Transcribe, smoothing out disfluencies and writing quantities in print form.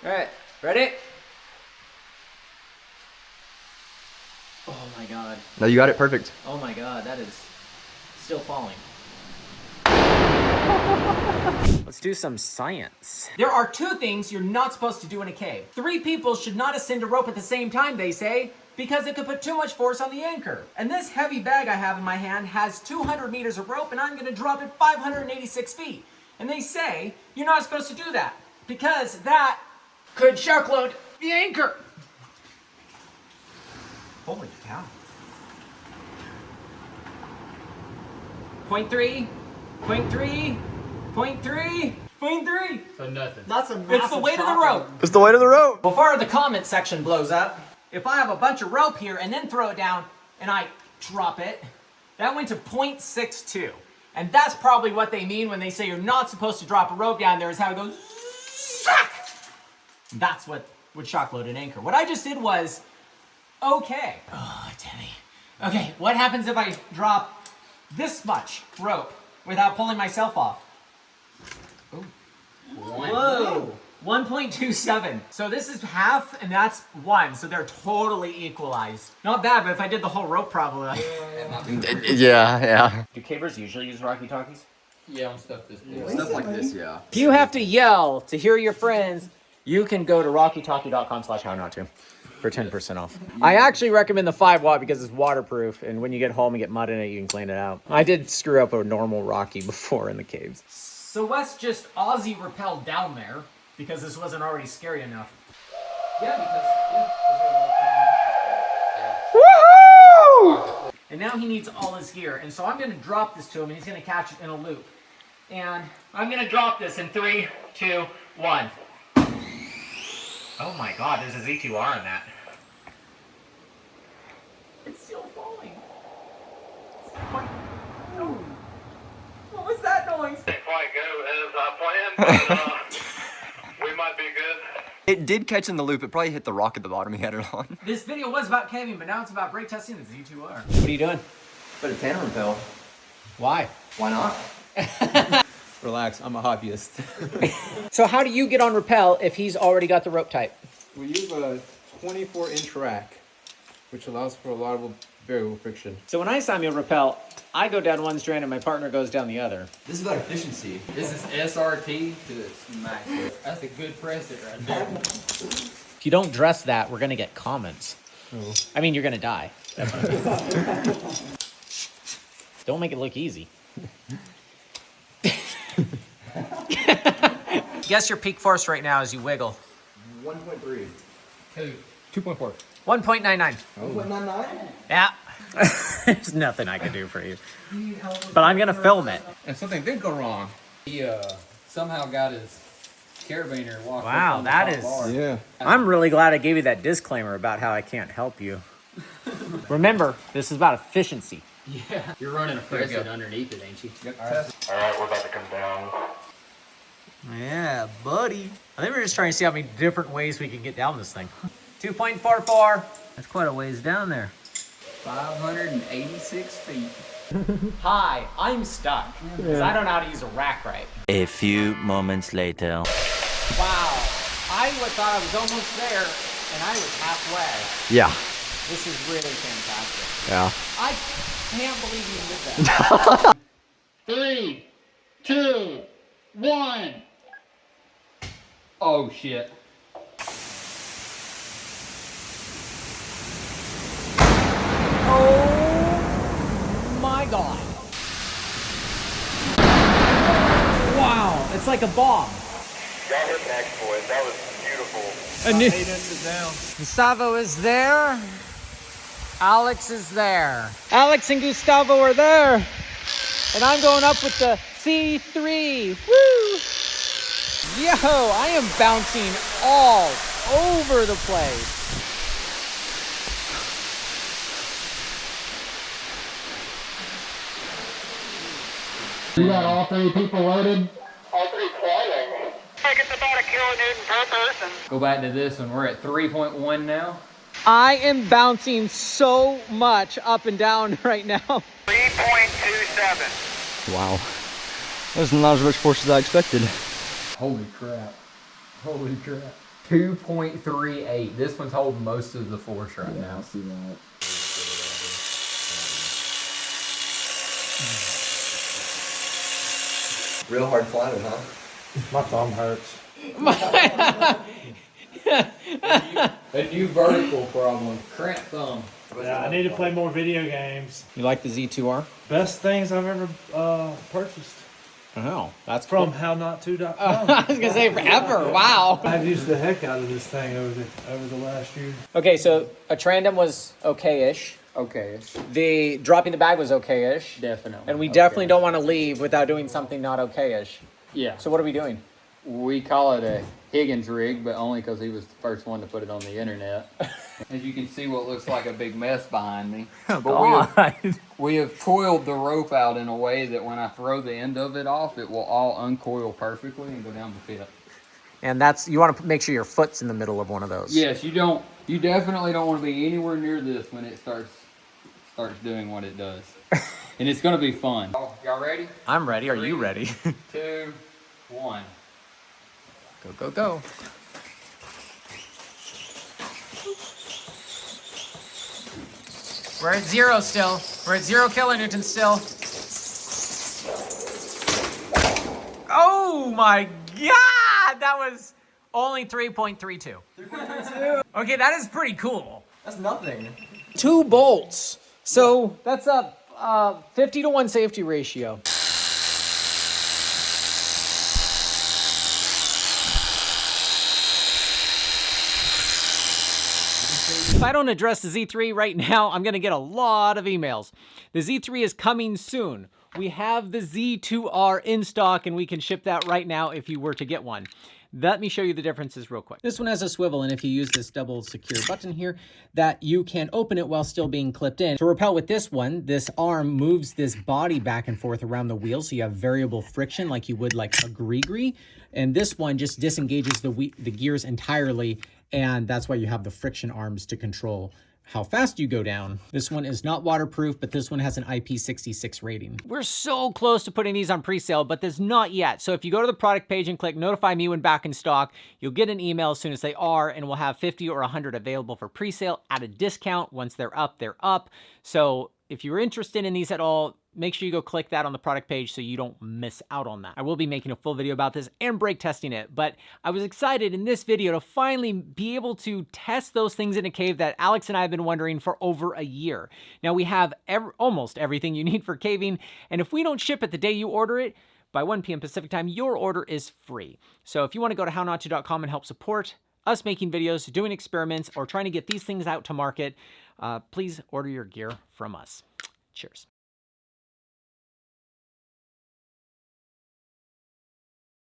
All right, ready? Oh my God. No, you got it perfect. Oh my God, that is still falling. Let's do some science. There are 2 things you're not supposed to do in a cave. 3 people should not ascend a rope at the same time, they say, because it could put too much force on the anchor. And this heavy bag I have in my hand has 200 meters of rope, and I'm gonna drop it 586 feet. And they say you're not supposed to do that because that could shark load the anchor. Holy cow. 0.3, 0.3, 0.3, 0.3. So nothing. That's a massive It's the weight of the rope. It's the weight of the rope. Before the comment section blows up, if I have a bunch of rope here and then throw it down and I drop it, that went to 0.62. And that's probably what they mean when they say you're not supposed to drop a rope down there, is how it goes. That's what would shock load an anchor. What I just did was, okay. Oh, it's heavy. Okay, what happens if I drop this much rope without pulling myself off? Ooh. Whoa. 1.27. So this is half, and that's 1. So they're totally equalized. Not bad, but if I did the whole rope, probably. Yeah. Do cavers usually use Rocky Talkies? Yeah, on stuff this big. Stuff like this, yeah. If you have to yell to hear your friends, you can go to rockytalkie.com/hownottto for 10% off. I actually recommend the 5-watt because it's waterproof, and when you get home and get mud in it, you can clean it out. I did screw up a normal Rocky before in the caves. So Wes just Aussie rappelled down there because this wasn't already scary enough. Yeah, because woohoo! And now he needs all his gear, and so I'm gonna drop this to him, and he's gonna catch it in a loop. And I'm gonna drop this in 3, 2, 1. Oh my God, there's a Z2R in that. It's still falling. No. What was that noise? Didn't quite go as I planned, but we might be good. It did catch in the loop. It probably hit the rock at the bottom he had it on. This video was about caving, but now it's about brake testing the Z2R. What are you doing? But a tandem rappel. Why? Why not? Relax, I'm a hobbyist. So how do you get on rappel if he's already got the rope tight? We use a 24-inch rack, which allows for a lot of variable friction. So when I sign me a rappel, I go down one strand and my partner goes down the other. This is about efficiency. This is SRT to its max. That's a good press it right there. If you don't dress that, we're gonna get comments. Oh. I mean, you're gonna die. That's what I mean. Don't make it look easy. Guess your peak force right now as you wiggle. 1.3. 2.4. 1.99. 1.99? Yeah. There's nothing I can do for you. But I'm gonna film it. And something did go wrong. He somehow got his carabiner walked Wow, up on the that top is- bar. Yeah. I'm really glad I gave you that disclaimer about how I can't help you. Remember, this is about efficiency. Yeah. You're running a press it underneath it, ain't you? Yep. Alright, we're about to come down. Yeah, buddy. I think we're just trying to see how many different ways we can get down this thing. 2.44. That's quite a ways down there. 586 feet. Hi, I'm stuck. Because I don't know how to use a rack right. A few moments later. Wow. I thought I was almost there, and I was halfway. Yeah. This is really fantastic. Yeah. I can't believe you did that. 3, 2, 1. Oh shit. Oh my God. Wow, it's like a bomb. Y'all hit next, boys. That was beautiful. Gustavo is there. Alex is there. Alex and Gustavo are there. And I'm going up with the C3. Woo! Yo, I am bouncing all over the place. You got all 3 people loaded? All 3 climbing. I think it's about a kilonewton per person. Go back to this one. We're at 3.1 now. I am bouncing so much up and down right now. 3.27. Wow. That was not as much force as I expected. Holy crap. Holy crap. 2.38. This one's holding most of the force right now. I see that. Real hard climbing, huh? My thumb hurts. A new vertical problem. Cramp thumb. Yeah, I need to play more video games. You like the Z2R? Best things I've ever purchased Oh, that's from HowNotTo.com. I was gonna say forever. Wow. I've used the heck out of this thing over the last year. Okay, so a Trandem was okay-ish. Okay-ish. The dropping the bag was okay-ish. Definitely. And we definitely don't want to leave without doing something not okay-ish. Yeah. So what are we doing? We call it a Higgins rig, but only because he was the first one to put it on the internet. As you can see what looks like a big mess behind me. But we have coiled the rope out in a way that when I throw the end of it off, it will all uncoil perfectly and go down the pit. And that's, you want to make sure your foot's in the middle of one of those. Yes, you definitely don't want to be anywhere near this when it starts doing what it does. And it's going to be fun. Y'all ready? I'm ready. Are you ready? 2, 1. Go, go, go. We're at 0 still. We're at 0 kilonewtons still. Oh my God! That was only 3.32. 3.32? Okay, that is pretty cool. That's nothing. 2 bolts. So that's a 50-to-1 safety ratio. If I don't address the Z3 right now, I'm going to get a lot of emails. The Z3 is coming soon. We have the Z2R in stock, and we can ship that right now if you were to get one. Let me show you the differences real quick. This one has a swivel, and if you use this double secure button here, that you can open it while still being clipped in. To rappel with this one, this arm moves this body back and forth around the wheel, so you have variable friction like you would like a gree-gree. And this one just disengages the gears entirely, and that's why you have the friction arms to control how fast you go down. This one is not waterproof, but this one has an IP66 rating. We're so close to putting these on pre-sale, but there's not yet. So if you go to the product page and click notify me when back in stock, you'll get an email as soon as they are, and we'll have 50 or 100 available for pre-sale at a discount. Once they're up, they're up. So if you're interested in these at all, make sure you go click that on the product page so you don't miss out on that. I will be making a full video about this and brake testing it, but I was excited in this video to finally be able to test those things in a cave that Alex and I have been wondering for over a year. Now we have almost everything you need for caving, and if we don't ship it the day you order it, by 1 p.m. Pacific time, your order is free. So if you want to go to HowNotTo.com and help support us making videos, doing experiments, or trying to get these things out to market, please order your gear from us. Cheers.